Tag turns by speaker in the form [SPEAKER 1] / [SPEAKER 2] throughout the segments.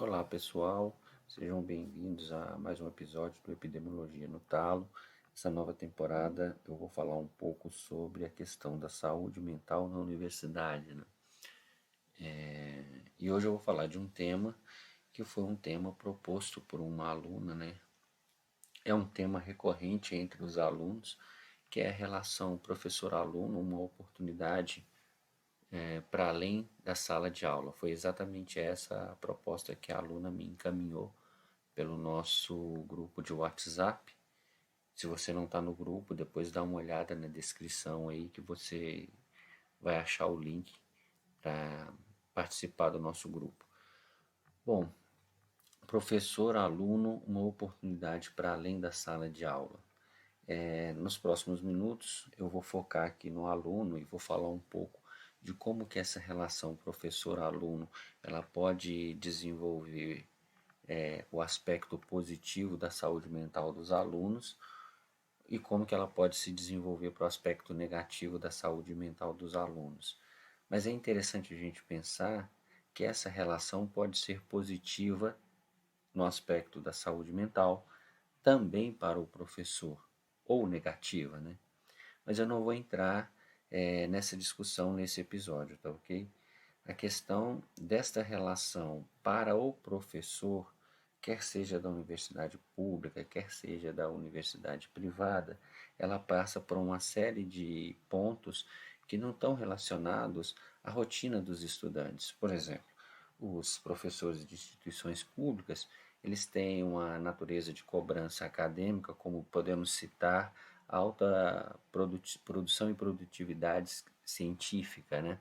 [SPEAKER 1] Olá pessoal, sejam bem-vindos a mais um episódio do Epidemiologia no Talo. Essa nova temporada eu vou falar um pouco sobre a questão da saúde mental na universidade, né? E hoje eu vou falar de um tema que foi um tema proposto por uma aluna, né? É um tema recorrente entre os alunos, que é a relação professor-aluno, uma oportunidade para além da sala de aula. Foi exatamente essa a proposta que a aluna me encaminhou pelo nosso grupo de WhatsApp. Se você não está no grupo, depois dá uma olhada na descrição aí que você vai achar o link para participar do nosso grupo. Bom, professor, aluno, uma oportunidade para além da sala de aula. Nos próximos minutos eu vou focar aqui no aluno e vou falar um pouco de como que essa relação professor-aluno ela pode desenvolver o aspecto positivo da saúde mental dos alunos e como que ela pode se desenvolver para o aspecto negativo da saúde mental dos alunos. Mas é interessante a gente pensar que essa relação pode ser positiva no aspecto da saúde mental também para o professor, ou negativa, né? Mas eu não vou entrar nessa discussão nesse episódio, tá ok? A questão desta relação para o professor, quer seja da universidade pública, quer seja da universidade privada, ela passa por uma série de pontos que não estão relacionados à rotina dos estudantes. Por exemplo, os professores de instituições públicas, eles têm uma natureza de cobrança acadêmica, como podemos citar alta produção e produtividade científica, né?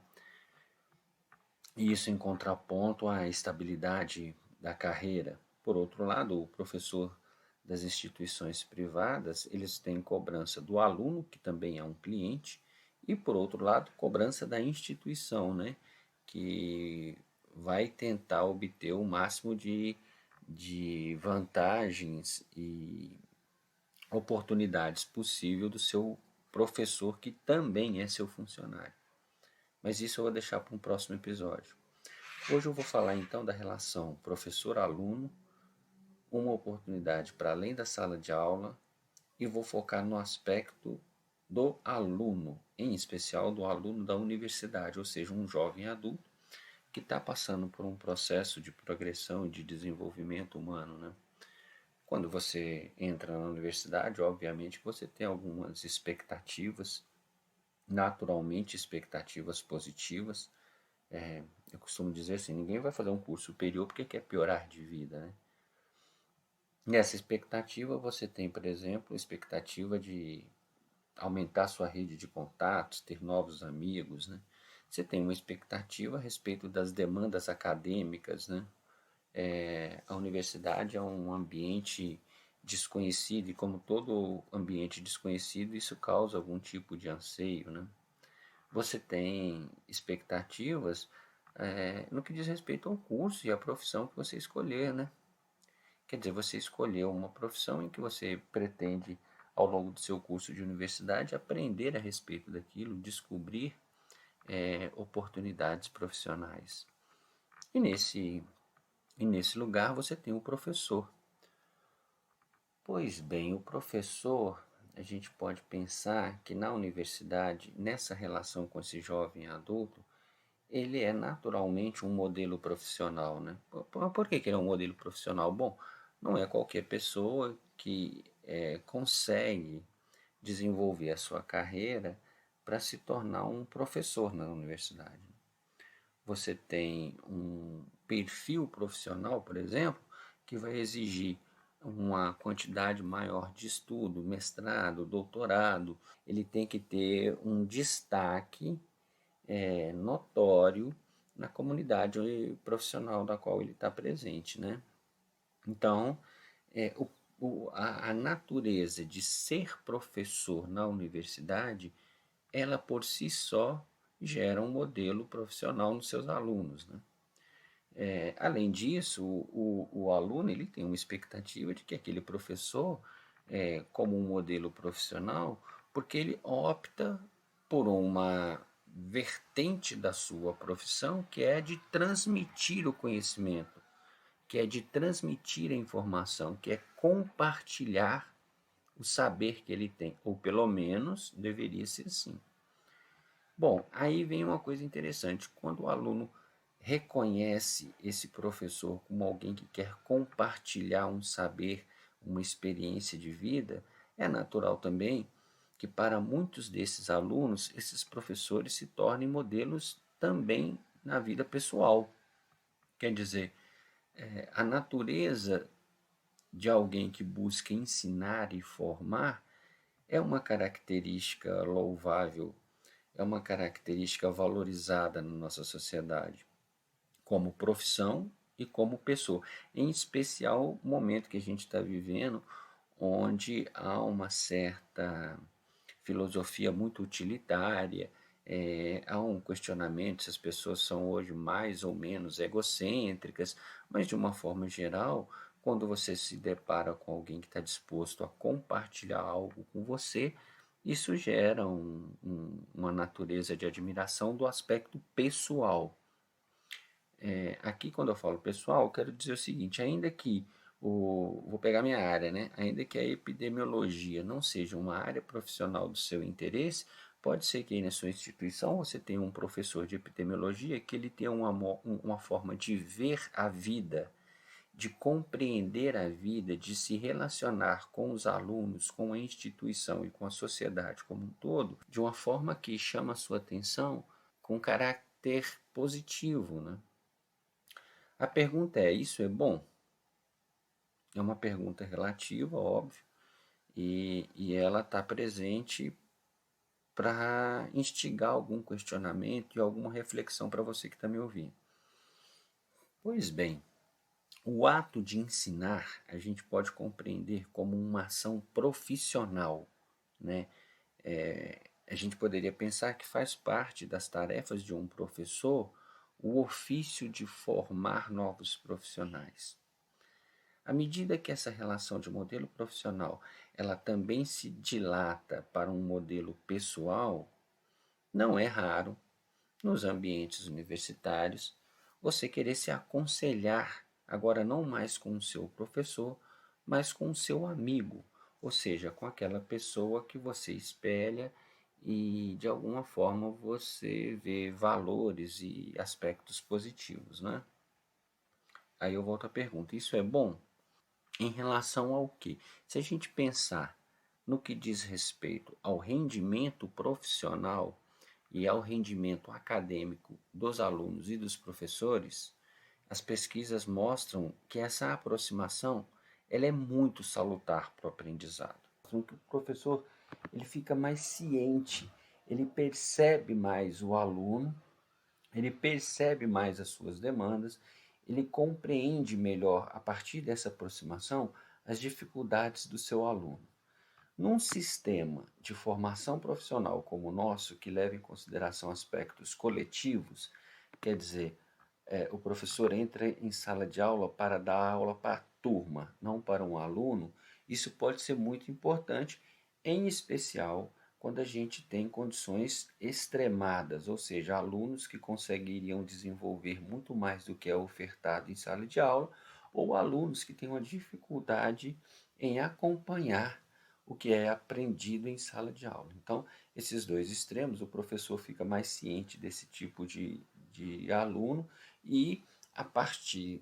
[SPEAKER 1] E isso em contraponto à estabilidade da carreira. Por outro lado, o professor das instituições privadas, eles têm cobrança do aluno, que também é um cliente, e por outro lado, cobrança da instituição, né, que vai tentar obter o máximo de vantagens e oportunidades possível do seu professor, que também é seu funcionário. Mas isso eu vou deixar para um próximo episódio. Hoje eu vou falar então da relação professor-aluno, uma oportunidade para além da sala de aula, e vou focar no aspecto do aluno, em especial do aluno da universidade, ou seja, um jovem adulto que está passando por um processo de progressão e de desenvolvimento humano, né? Quando você entra na universidade, obviamente você tem algumas expectativas, naturalmente expectativas positivas. Eu costumo dizer assim, ninguém vai fazer um curso superior porque quer piorar de vida, né? Nessa expectativa você tem, por exemplo, expectativa de aumentar sua rede de contatos, ter novos amigos, né? Você tem uma expectativa a respeito das demandas acadêmicas, né? A universidade é um ambiente desconhecido e como todo ambiente desconhecido, isso causa algum tipo de anseio, né? Você tem expectativas no que diz respeito ao curso e à profissão que você escolher, né? Quer dizer, você escolheu uma profissão em que você pretende, ao longo do seu curso de universidade, aprender a respeito daquilo, descobrir oportunidades profissionais. E nesse lugar você tem o professor. Pois bem, o professor, a gente pode pensar que na universidade, nessa relação com esse jovem adulto, ele é naturalmente um modelo profissional, né? Por que ele é um modelo profissional? Bom, não é qualquer pessoa que consegue desenvolver a sua carreira para se tornar um professor na universidade. Você tem um perfil profissional, por exemplo, que vai exigir uma quantidade maior de estudo, mestrado, doutorado, ele tem que ter um destaque notório na comunidade profissional da qual ele está presente, né? Então, é, a natureza de ser professor na universidade, ela por si só gera um modelo profissional nos seus alunos, né? Além disso, o aluno ele tem uma expectativa de que aquele professor, como um modelo profissional, porque ele opta por uma vertente da sua profissão que é de transmitir o conhecimento, que é de transmitir a informação, que é compartilhar o saber que ele tem, ou pelo menos deveria ser assim. Bom, aí vem uma coisa interessante, quando o aluno reconhece esse professor como alguém que quer compartilhar um saber, uma experiência de vida, é natural também que para muitos desses alunos, esses professores se tornem modelos também na vida pessoal. Quer dizer, a natureza de alguém que busca ensinar e formar é uma característica louvável, é uma característica valorizada na nossa sociedade, como profissão e como pessoa. Em especial o momento que a gente está vivendo, onde há uma certa filosofia muito utilitária, há um questionamento se as pessoas são hoje mais ou menos egocêntricas, mas de uma forma geral, quando você se depara com alguém que está disposto a compartilhar algo com você, isso gera uma natureza de admiração do aspecto pessoal. Aqui, quando eu falo pessoal, eu quero dizer o seguinte: ainda que vou pegar minha área, né? Ainda que a epidemiologia não seja uma área profissional do seu interesse, pode ser que aí na sua instituição você tenha um professor de epidemiologia que ele tenha uma forma de ver a vida, de compreender a vida, de se relacionar com os alunos, com a instituição e com a sociedade como um todo, de uma forma que chama a sua atenção com caráter positivo, né? A pergunta é: isso é bom? É uma pergunta relativa, óbvio, e ela está presente para instigar algum questionamento e alguma reflexão para você que está me ouvindo. Pois bem, o ato de ensinar a gente pode compreender como uma ação profissional, né? A gente poderia pensar que faz parte das tarefas de um professor o ofício de formar novos profissionais. À medida que essa relação de modelo profissional ela também se dilata para um modelo pessoal, não é raro, nos ambientes universitários, você querer se aconselhar, agora não mais com o seu professor, mas com o seu amigo, ou seja, com aquela pessoa que você espelha e de alguma forma você vê valores e aspectos positivos, né? Aí eu volto à pergunta: isso é bom? Em relação ao quê? Se a gente pensar no que diz respeito ao rendimento profissional e ao rendimento acadêmico dos alunos e dos professores, as pesquisas mostram que essa aproximação ela é muito salutar para o aprendizado. O professor ele fica mais ciente, ele percebe mais o aluno, ele percebe mais as suas demandas, ele compreende melhor, a partir dessa aproximação, as dificuldades do seu aluno. Num sistema de formação profissional como o nosso, que leva em consideração aspectos coletivos, quer dizer, o professor entra em sala de aula para dar aula para a turma, não para um aluno, isso pode ser muito importante, em especial quando a gente tem condições extremadas, ou seja, alunos que conseguiriam desenvolver muito mais do que é ofertado em sala de aula, ou alunos que têm uma dificuldade em acompanhar o que é aprendido em sala de aula. Então, esses dois extremos, o professor fica mais ciente desse tipo de aluno e, a partir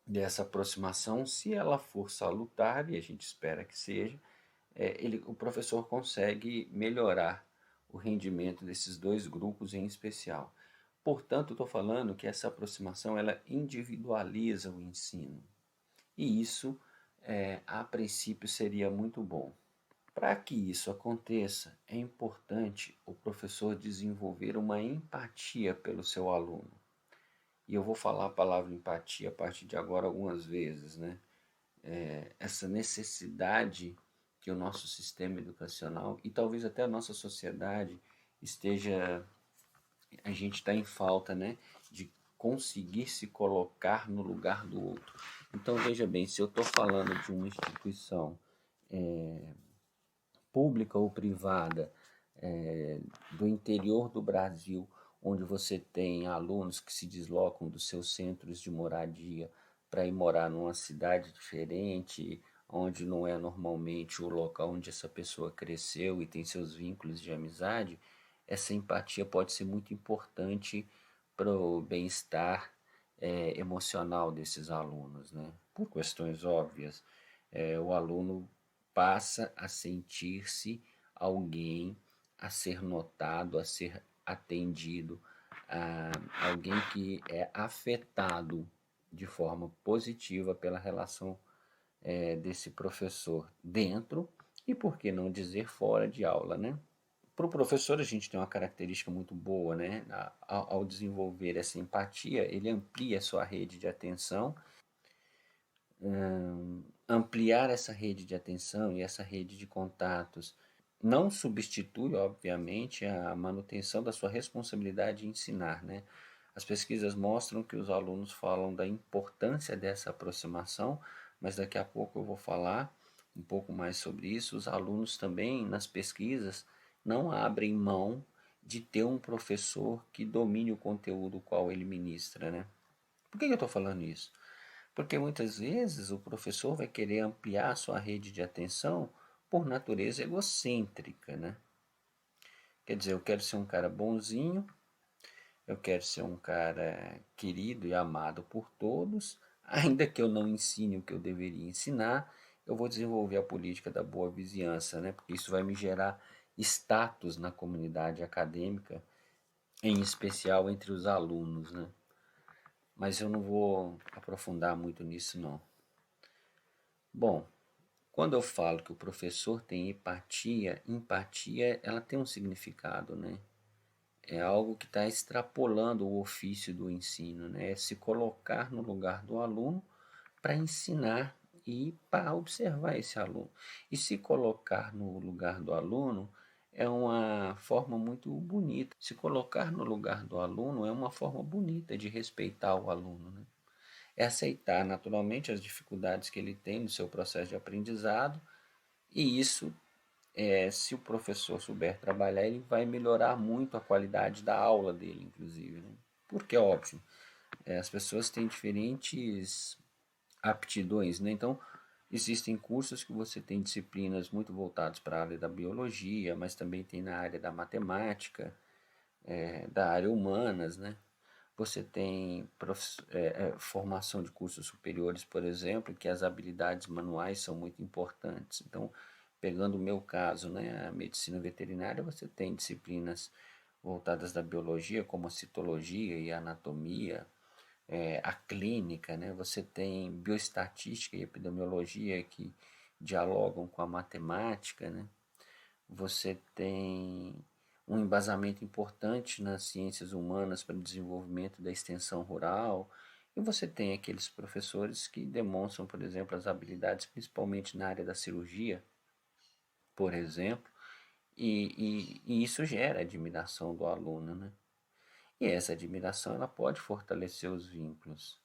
[SPEAKER 1] dessa aproximação, se ela for salutar, e a gente espera que seja, o professor consegue melhorar o rendimento desses dois grupos em especial. Portanto, estou falando que essa aproximação ela individualiza o ensino. E isso, a princípio, seria muito bom. Para que isso aconteça, é importante o professor desenvolver uma empatia pelo seu aluno. E eu vou falar a palavra empatia a partir de agora algumas vezes, né? Essa necessidade que o nosso sistema educacional e talvez até a nossa sociedade esteja, a gente está em falta, né? De conseguir se colocar no lugar do outro. Então veja bem, se eu estou falando de uma instituição pública ou privada do interior do Brasil, onde você tem alunos que se deslocam dos seus centros de moradia para ir morar numa cidade diferente, onde não é normalmente o local onde essa pessoa cresceu e tem seus vínculos de amizade, essa empatia pode ser muito importante para o bem-estar emocional desses alunos, né? Por questões óbvias, o aluno passa a sentir-se alguém, a ser notado, a ser atendido, alguém que é afetado de forma positiva pela relação desse professor dentro e, por que não dizer, fora de aula, né? Para o professor, a gente tem uma característica muito boa, né? Ao desenvolver essa empatia, ele amplia a sua rede de atenção. Ampliar essa rede de atenção e essa rede de contatos não substitui, obviamente, a manutenção da sua responsabilidade de ensinar, né? As pesquisas mostram que os alunos falam da importância dessa aproximação, mas daqui a pouco eu vou falar um pouco mais sobre isso. Os alunos também, nas pesquisas, não abrem mão de ter um professor que domine o conteúdo qual ele ministra, né? Por que eu estou falando isso? Porque muitas vezes o professor vai querer ampliar a sua rede de atenção por natureza egocêntrica, né? Quer dizer, eu quero ser um cara bonzinho, eu quero ser um cara querido e amado por todos, ainda que eu não ensine o que eu deveria ensinar, eu vou desenvolver a política da boa vizinhança, né? Porque isso vai me gerar status na comunidade acadêmica, em especial entre os alunos, né? Mas eu não vou aprofundar muito nisso, não. Bom, quando eu falo que o professor tem empatia ela tem um significado, né? É algo que está extrapolando o ofício do ensino, né? É se colocar no lugar do aluno para ensinar e para observar esse aluno. E se colocar no lugar do aluno é uma forma muito bonita. Se colocar no lugar do aluno é uma forma bonita de respeitar o aluno, né? É aceitar naturalmente as dificuldades que ele tem no seu processo de aprendizado, e isso, se o professor souber trabalhar, ele vai melhorar muito a qualidade da aula dele, inclusive, né? Porque, óbvio, as pessoas têm diferentes aptidões, né? Então, existem cursos que você tem disciplinas muito voltadas para a área da biologia, mas também tem na área da matemática, da área humanas, né? Você tem formação de cursos superiores, por exemplo, que as habilidades manuais são muito importantes. Então, pegando o meu caso, né, a medicina veterinária, você tem disciplinas voltadas da biologia, como a citologia e a anatomia, a clínica, né? Você tem bioestatística e epidemiologia que dialogam com a matemática, né? Você tem um embasamento importante nas ciências humanas para o desenvolvimento da extensão rural, e você tem aqueles professores que demonstram, por exemplo, as habilidades principalmente na área da cirurgia, por exemplo, e isso gera admiração do aluno, né? E essa admiração ela pode fortalecer os vínculos.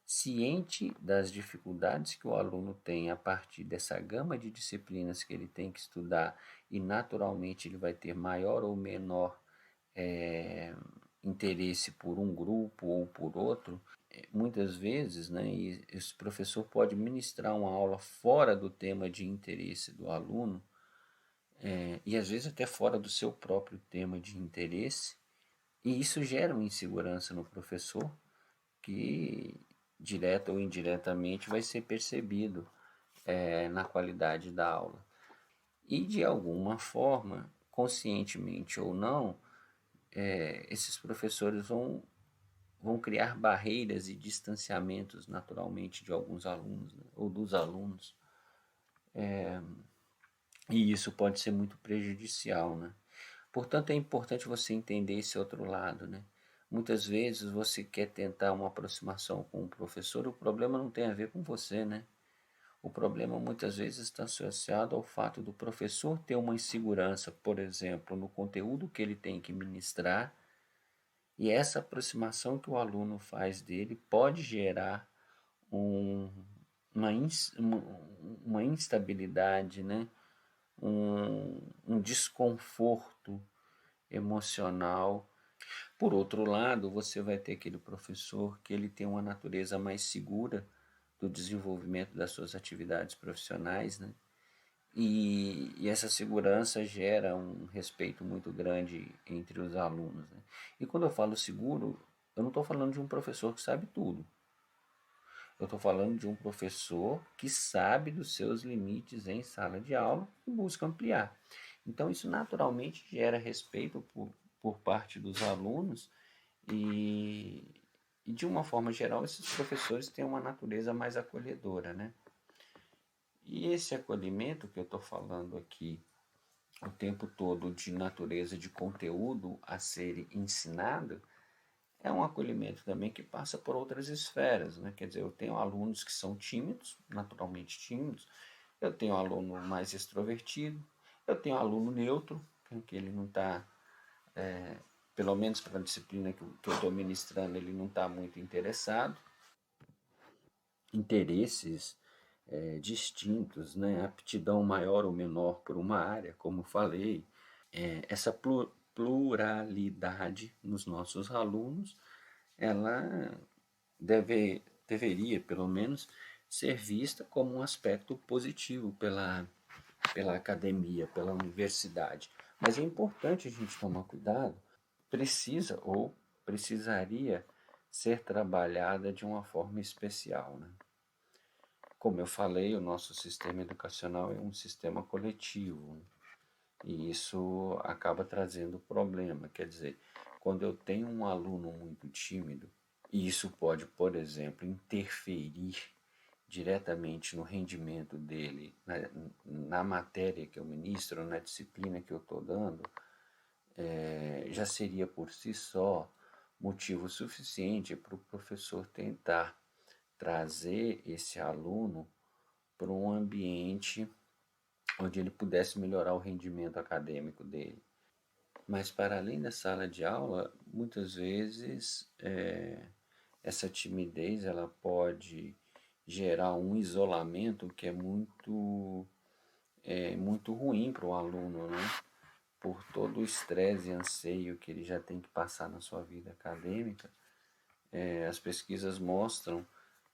[SPEAKER 1] Ciente das dificuldades que o aluno tem a partir dessa gama de disciplinas que ele tem que estudar, e naturalmente ele vai ter maior ou menor interesse por um grupo ou por outro, muitas vezes, né, e esse professor pode ministrar uma aula fora do tema de interesse do aluno, e às vezes até fora do seu próprio tema de interesse, e isso gera uma insegurança no professor que, direta ou indiretamente, vai ser percebido na qualidade da aula. E, de alguma forma, conscientemente ou não, esses professores vão criar barreiras e distanciamentos naturalmente de alguns alunos, né, ou dos alunos, e isso pode ser muito prejudicial, né? Portanto, é importante você entender esse outro lado, né? Muitas vezes você quer tentar uma aproximação com o professor, o problema não tem a ver com você, né? O problema muitas vezes está associado ao fato do professor ter uma insegurança, por exemplo, no conteúdo que ele tem que ministrar, e essa aproximação que o aluno faz dele pode gerar um, uma instabilidade, né? Um desconforto emocional. Por outro lado, você vai ter aquele professor que ele tem uma natureza mais segura, do desenvolvimento das suas atividades profissionais, né? E essa segurança gera um respeito muito grande entre os alunos, né? E quando eu falo seguro, eu não estou falando de um professor que sabe tudo. Eu estou falando de um professor que sabe dos seus limites em sala de aula e busca ampliar. Então, isso naturalmente gera respeito por parte dos alunos e, e, de uma forma geral, esses professores têm uma natureza mais acolhedora, né? E esse acolhimento que eu estou falando aqui o tempo todo de natureza de conteúdo a ser ensinado, é um acolhimento também que passa por outras esferas, né? Quer dizer, eu tenho alunos que são tímidos, naturalmente tímidos, eu tenho aluno mais extrovertido, eu tenho aluno neutro, que ele não está, pelo menos para a disciplina que eu estou ministrando, ele não está muito interessado. Interesses distintos, né? Aptidão maior ou menor por uma área, como falei, essa pluralidade nos nossos alunos, ela deveria, pelo menos, ser vista como um aspecto positivo pela academia, pela universidade. Mas é importante a gente tomar cuidado, precisa ou precisaria ser trabalhada de uma forma especial, né? Como eu falei, o nosso sistema educacional é um sistema coletivo, né? E isso acaba trazendo problema. Quer dizer, quando eu tenho um aluno muito tímido, e isso pode, por exemplo, interferir diretamente no rendimento dele, na matéria que eu ministro, na disciplina que eu estou dando, já seria por si só motivo suficiente para o professor tentar trazer esse aluno para um ambiente onde ele pudesse melhorar o rendimento acadêmico dele. Mas para além da sala de aula, muitas vezes essa timidez ela pode gerar um isolamento que muito ruim para o aluno, né? Por todo o estresse e anseio que ele já tem que passar na sua vida acadêmica. As pesquisas mostram,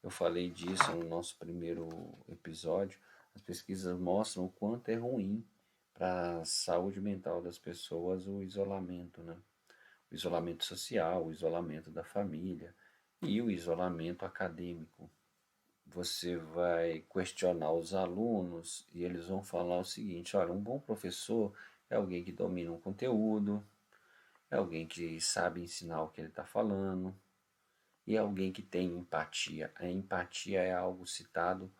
[SPEAKER 1] eu falei disso no nosso primeiro episódio, as pesquisas mostram o quanto é ruim para a saúde mental das pessoas o isolamento, né? O isolamento social, o isolamento da família e o isolamento acadêmico. Você vai questionar os alunos e eles vão falar o seguinte: olha, um bom professor é alguém que domina um conteúdo, é alguém que sabe ensinar o que ele está falando e é alguém que tem empatia. A empatia é algo citado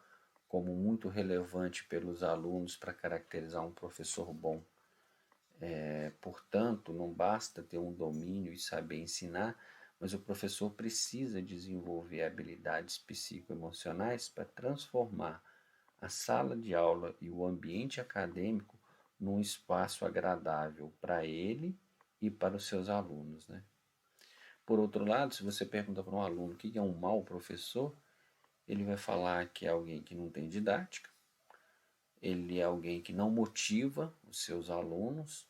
[SPEAKER 1] como muito relevante pelos alunos para caracterizar um professor bom. Portanto, não basta ter um domínio e saber ensinar, mas o professor precisa desenvolver habilidades psicoemocionais para transformar a sala de aula e o ambiente acadêmico num espaço agradável para ele e para os seus alunos, né? Por outro lado, se você pergunta para um aluno o que é um mau professor, ele vai falar que é alguém que não tem didática, ele é alguém que não motiva os seus alunos.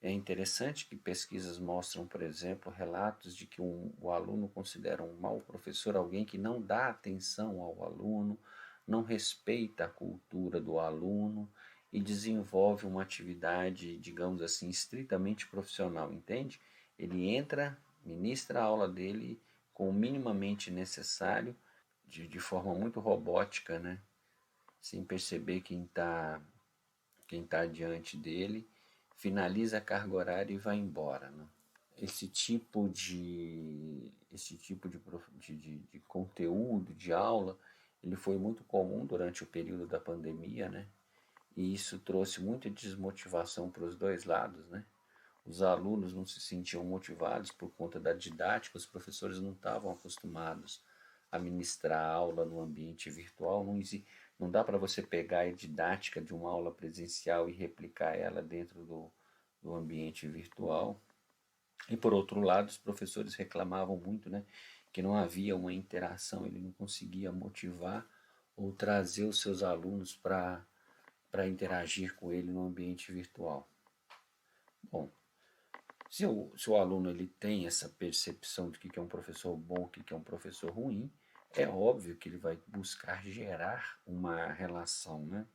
[SPEAKER 1] É interessante que pesquisas mostram, por exemplo, relatos de que o aluno considera um mau professor alguém que não dá atenção ao aluno, não respeita a cultura do aluno e desenvolve uma atividade, digamos assim, estritamente profissional, entende? Ele entra, ministra a aula dele com o minimamente necessário, de forma muito robótica, né? Sem perceber quem tá diante dele, finaliza a carga horária e vai embora, né? Esse tipo de conteúdo, de aula, ele foi muito comum durante o período da pandemia, né? E isso trouxe muita desmotivação para os dois lados, né? Os alunos não se sentiam motivados por conta da didática, os professores não estavam acostumados a ministrar aula no ambiente virtual. Não dá para você pegar a didática de uma aula presencial e replicar ela dentro do ambiente virtual. E por outro lado, os professores reclamavam muito, né, que não havia uma interação, ele não conseguia motivar ou trazer os seus alunos para interagir com ele no ambiente virtual. Bom, se o aluno ele tem essa percepção de que é um professor bom, que é um professor ruim, É óbvio que ele vai buscar gerar uma relação, né?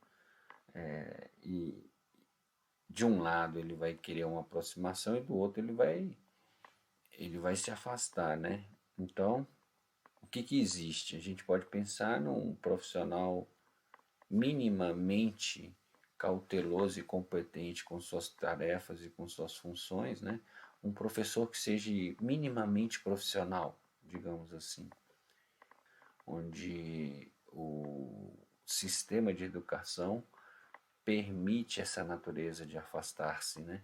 [SPEAKER 1] E de um lado ele vai querer uma aproximação e do outro ele vai se afastar, né? Então, o que que existe? A gente pode pensar num profissional minimamente cauteloso e competente com suas tarefas e com suas funções, né? Um professor que seja minimamente profissional, digamos assim, onde o sistema de educação permite essa natureza de afastar-se, né?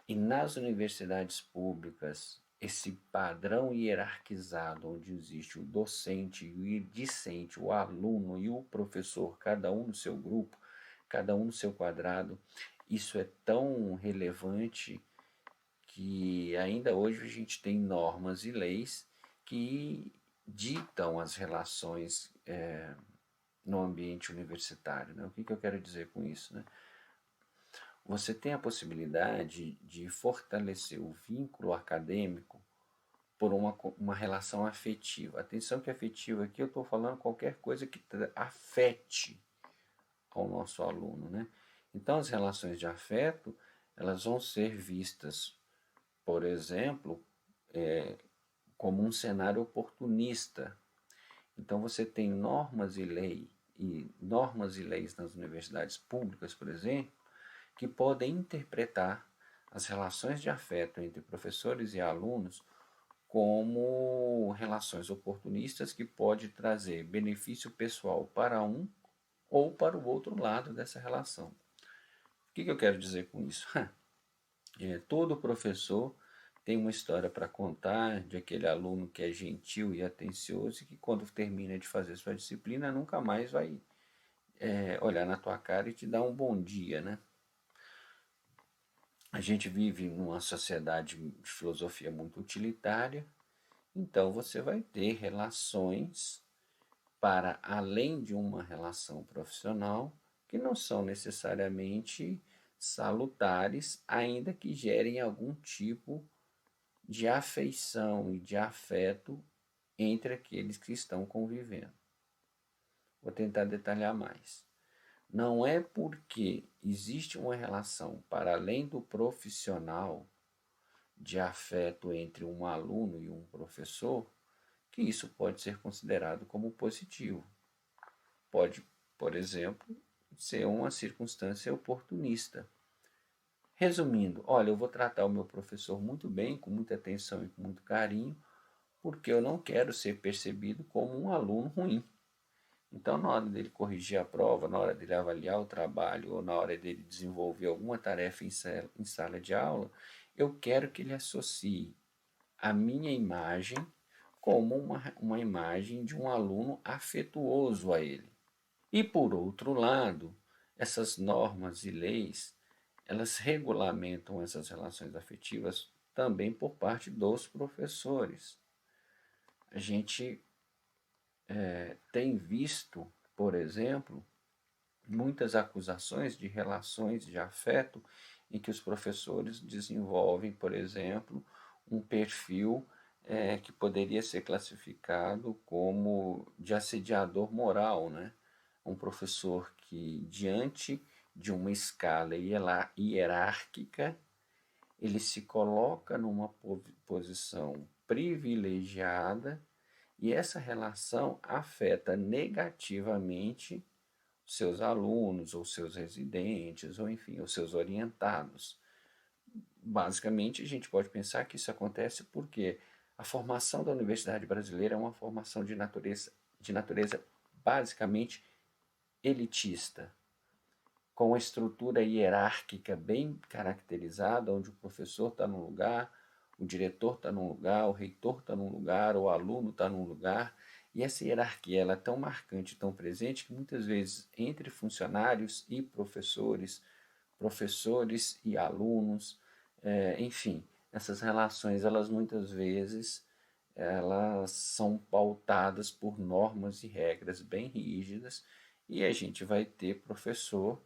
[SPEAKER 1] E nas universidades públicas, esse padrão hierarquizado, onde existe o docente e o discente, o aluno e o professor, cada um no seu grupo, cada um no seu quadrado, isso é tão relevante que ainda hoje a gente tem normas e leis que ditam as relações no ambiente universitário. Né? O que eu quero dizer com isso? Né? Você tem a possibilidade de fortalecer o vínculo acadêmico por uma relação afetiva. Atenção que afetiva aqui eu estou falando qualquer coisa que afete ao nosso aluno, né? Então as relações de afeto, elas vão ser vistas, por exemplo, como um cenário oportunista. Então você tem normas e leis nas universidades públicas, por exemplo, que podem interpretar as relações de afeto entre professores e alunos como relações oportunistas que pode trazer benefício pessoal para um ou para o outro lado dessa relação. O que eu quero dizer com isso? Todo professor tem uma história para contar de aquele aluno que é gentil e atencioso e que quando termina de fazer sua disciplina nunca mais vai olhar na tua cara e te dar um bom dia, né? A gente vive numa sociedade de filosofia muito utilitária, então você vai ter relações para além de uma relação profissional que não são necessariamente salutares, ainda que gerem algum tipo de afeição e de afeto entre aqueles que estão convivendo. Vou tentar detalhar mais. Não é porque existe uma relação para além do profissional de afeto entre um aluno e um professor que isso pode ser considerado como positivo. Pode, por exemplo, ser uma circunstância oportunista. Resumindo, olha, eu vou tratar o meu professor muito bem, com muita atenção e com muito carinho, porque eu não quero ser percebido como um aluno ruim. Então, na hora dele corrigir a prova, na hora dele avaliar o trabalho ou na hora dele desenvolver alguma tarefa em sala de aula, eu quero que ele associe a minha imagem como uma imagem de um aluno afetuoso a ele. E por outro lado, essas normas e leis, elas regulamentam essas relações afetivas também por parte dos professores. A gente tem visto, por exemplo, muitas acusações de relações de afeto em que os professores desenvolvem, por exemplo, um perfil que poderia ser classificado como de assediador moral, né? Um professor que, diante de uma escala hierárquica, ele se coloca numa posição privilegiada e essa relação afeta negativamente seus alunos, ou seus residentes, ou enfim, os seus orientados. Basicamente, a gente pode pensar que isso acontece porque a formação da Universidade Brasileira é uma formação de natureza basicamente elitista, com uma estrutura hierárquica bem caracterizada, onde o professor está num lugar, o diretor está num lugar, o reitor está num lugar, o aluno está num lugar, e essa hierarquia ela é tão marcante, tão presente, que muitas vezes entre funcionários e professores, professores e alunos, enfim, essas relações, elas muitas vezes elas são pautadas por normas e regras bem rígidas, e a gente vai ter professor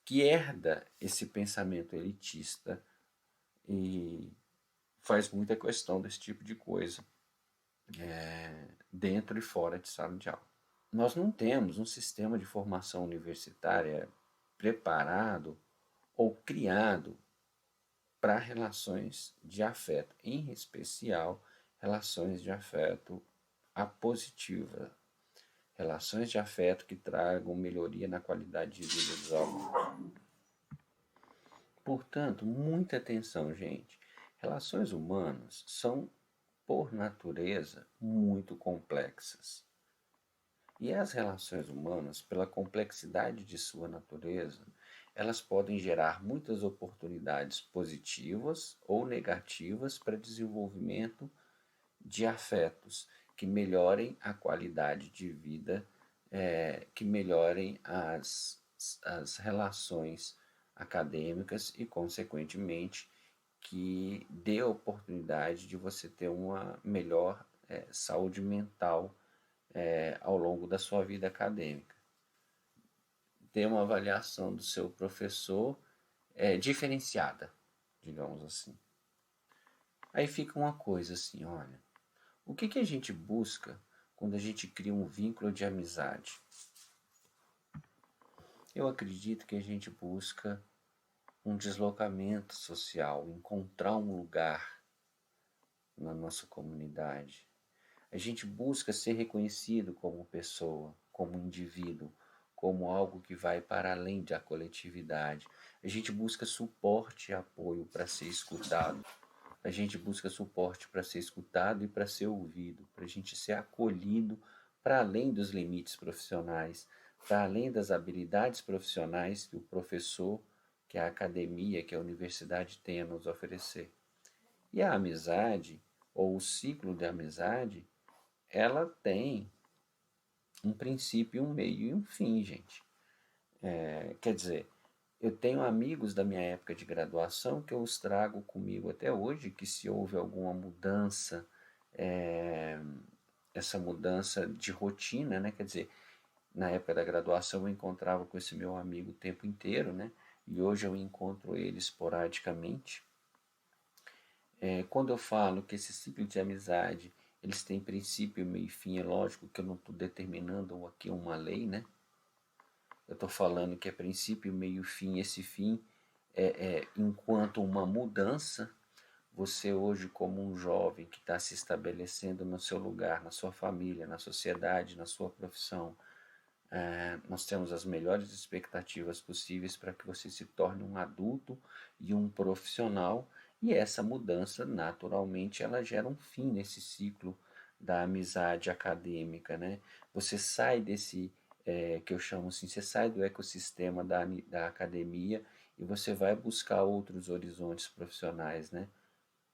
[SPEAKER 1] que herda esse pensamento elitista e faz muita questão desse tipo de coisa. dentro e fora de sala de aula. Nós não temos um sistema de formação universitária preparado ou criado para relações de afeto, em especial relações de afeto apositiva, relações de afeto que tragam melhoria na qualidade de vida dos alunos. Portanto, muita atenção, gente. Relações humanas são, por natureza, muito complexas. E as relações humanas, pela complexidade de sua natureza, elas podem gerar muitas oportunidades positivas ou negativas para desenvolvimento de afetos que melhorem a qualidade de vida, que melhorem as relações acadêmicas e, consequentemente, que dê a oportunidade de você ter uma melhor saúde mental ao longo da sua vida acadêmica. Ter uma avaliação do seu professor diferenciada, digamos assim. Aí fica uma coisa assim, olha, o que a gente busca quando a gente cria um vínculo de amizade? Eu acredito que a gente busca um deslocamento social, encontrar um lugar na nossa comunidade. A gente busca ser reconhecido como pessoa, como indivíduo, como algo que vai para além da coletividade. A gente busca suporte e apoio para ser escutado. A gente busca suporte para ser escutado e para ser ouvido, para a gente ser acolhido para além dos limites profissionais, para além das habilidades profissionais que o professor, que a academia, que a universidade tem a nos oferecer. E a amizade, ou o ciclo de amizade, ela tem um princípio, um meio e um fim, gente. Quer dizer, eu tenho amigos da minha época de graduação que eu os trago comigo até hoje, que se houve alguma mudança, essa mudança de rotina, né? Quer dizer, na época da graduação eu encontrava com esse meu amigo o tempo inteiro, né? E hoje eu encontro ele esporadicamente. Quando eu falo que esse ciclo de amizade, eles têm princípio, meio e fim, é lógico que eu não estou determinando aqui uma lei, né? Eu estou falando que é princípio, meio e fim, esse fim enquanto uma mudança. Você hoje, como um jovem que está se estabelecendo no seu lugar, na sua família, na sociedade, na sua profissão, nós temos as melhores expectativas possíveis para que você se torne um adulto e um profissional, e essa mudança, naturalmente, ela gera um fim nesse ciclo da amizade acadêmica, né? Você sai desse, que eu chamo assim, você sai do ecossistema da academia e você vai buscar outros horizontes profissionais, né?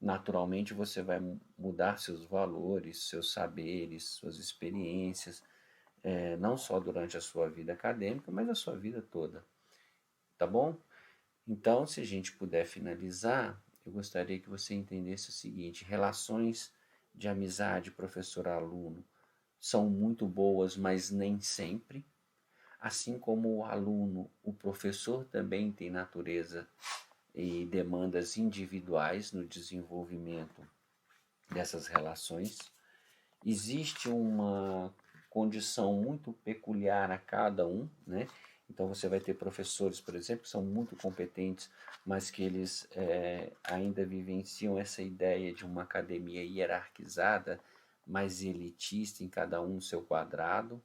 [SPEAKER 1] Naturalmente você vai mudar seus valores, seus saberes, suas experiências, não só durante a sua vida acadêmica, mas a sua vida toda, tá bom? Então, se a gente puder finalizar, eu gostaria que você entendesse o seguinte: relações de amizade professor-aluno são muito boas, mas nem sempre. Assim como o aluno, o professor também tem natureza e demandas individuais no desenvolvimento dessas relações. Existe uma condição muito peculiar a cada um, né? Então você vai ter professores, por exemplo, que são muito competentes, mas que eles ainda vivenciam essa ideia de uma academia hierarquizada, mais elitista, em cada um no seu quadrado.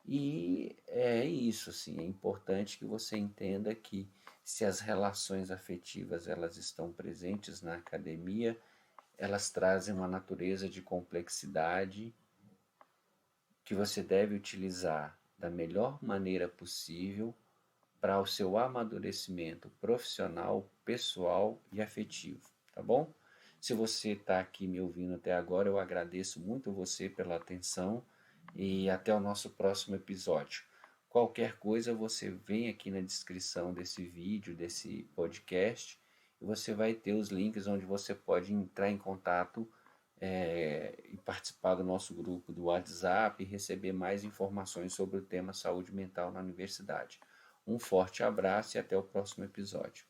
[SPEAKER 1] E é isso, assim, é importante que você entenda que se as relações afetivas elas estão presentes na academia, elas trazem uma natureza de complexidade que você deve utilizar da melhor maneira possível para o seu amadurecimento profissional, pessoal e afetivo, tá bom? Se você está aqui me ouvindo até agora, eu agradeço muito você pela atenção e até o nosso próximo episódio. Qualquer coisa, você vem aqui na descrição desse vídeo, desse podcast, e você vai ter os links onde você pode entrar em contato e participar do nosso grupo do WhatsApp e receber mais informações sobre o tema saúde mental na universidade. Um forte abraço e até o próximo episódio.